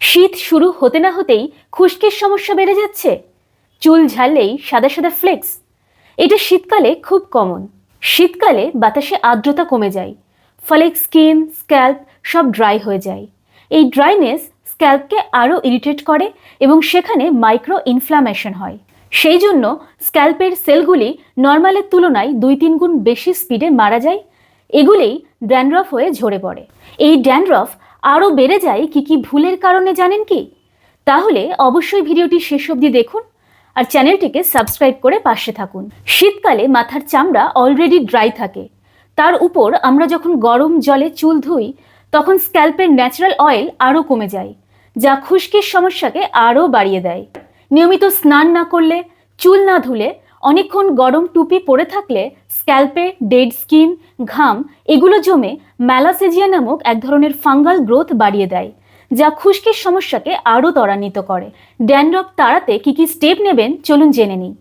শীত শুরু হতে না হতেই খুশকির সমস্যা বেড়ে যাচ্ছে। চুল ঝাড়লেই সাদা সাদা ফ্লেক্স। এটা শীতকালে খুব কমন। শীতকালে বাতাসে আর্দ্রতা কমে যায়, ফলে স্কিন, স্ক্যাল্প সব ড্রাই হয়ে যায়। এই ড্রাইনেস স্ক্যাল্পকে আরও ইরিটেট করে এবং সেখানে মাইক্রো ইনফ্লামেশন হয়। সেই জন্য স্ক্যাল্পের সেলগুলি নর্মালের তুলনায় 2-3 গুণ বেশি স্পিডে মারা যায়। এগুলোই ড্যান্ড্রফ হয়ে ঝরে পড়ে। এই ড্যান্ড্রফ আরও বেড়ে যায় কি ভুলের কারণে জানেন কি? তাহলে অবশ্যই ভিডিওটি শেষ অবধি দেখুন আর চ্যানেলটিকে সাবস্ক্রাইব করে পাশে থাকুন। শীতকালে মাথার চামড়া অলরেডি ড্রাই থাকে, তার উপর আমরা যখন গরম জলে চুল ধুই তখন স্ক্যাল্পের ন্যাচারাল অয়েল আরও কমে যায়, যা খুশকির সমস্যাকে আরও বাড়িয়ে দেয়। নিয়মিত স্নান না করলে, চুল না ধুলে, অনেকক্ষণ গরম টুপি পরে থাকলে স্ক্যাল্পে ডেড স্কিন, ঘাম এগুলো জমে ম্যালাসেজিয়া নামক এক ধরনের ফাঙ্গাল গ্রোথ বাড়িয়ে দেয়, যা খুশকির সমস্যাকে আরও ত্বরান্বিত করে। ড্যান্ড্রফ তাড়াতে কি স্টেপ নেবেন চলুন জেনে নিই।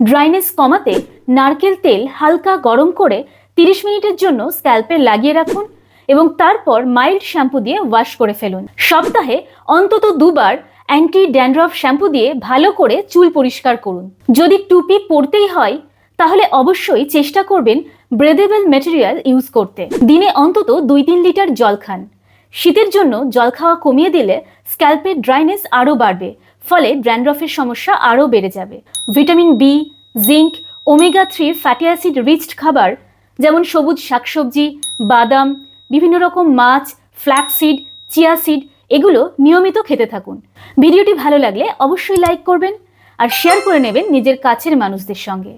ড্রাইনেস কমাতে নারকেল তেল হালকা গরম করে 30 মিনিটের জন্য স্ক্যাল্পে লাগিয়ে রাখুন এবং তারপর মাইল্ড শ্যাম্পু দিয়ে ওয়াশ করে ফেলুন। সপ্তাহে অন্তত 2 বার অ্যান্টি ড্যান্ড্রফ শ্যাম্পু দিয়ে ভালো করে চুল পরিষ্কার করুন। যদি টুপি পরতেই হয় তাহলে অবশ্যই চেষ্টা করবেন ব্রেদেবল ম্যাটেরিয়াল ইউজ করতে। দিনে অন্তত 2-3 লিটার জল খান। শীতের জন্য জল খাওয়া কমিয়ে দিলে স্ক্যাল্পের ড্রাইনেস আরও বাড়বে, ফলে ড্যান্ড্রফের সমস্যা আরও বেড়ে যাবে। Vitamin B, zinc, omega 3 fatty acid riched খাবার যেমন সবুজ শাকসবজি, বাদাম, বিভিন্ন রকম মাছ, ফ্ল্যাক্সিড, চিয়া সিড এগুলো নিয়মিত খেতে থাকুন। ভিডিওটি ভালো লাগলে অবশ্যই লাইক করবেন আর শেয়ার করে নেবেন নিজের কাছের মানুষদের সঙ্গে।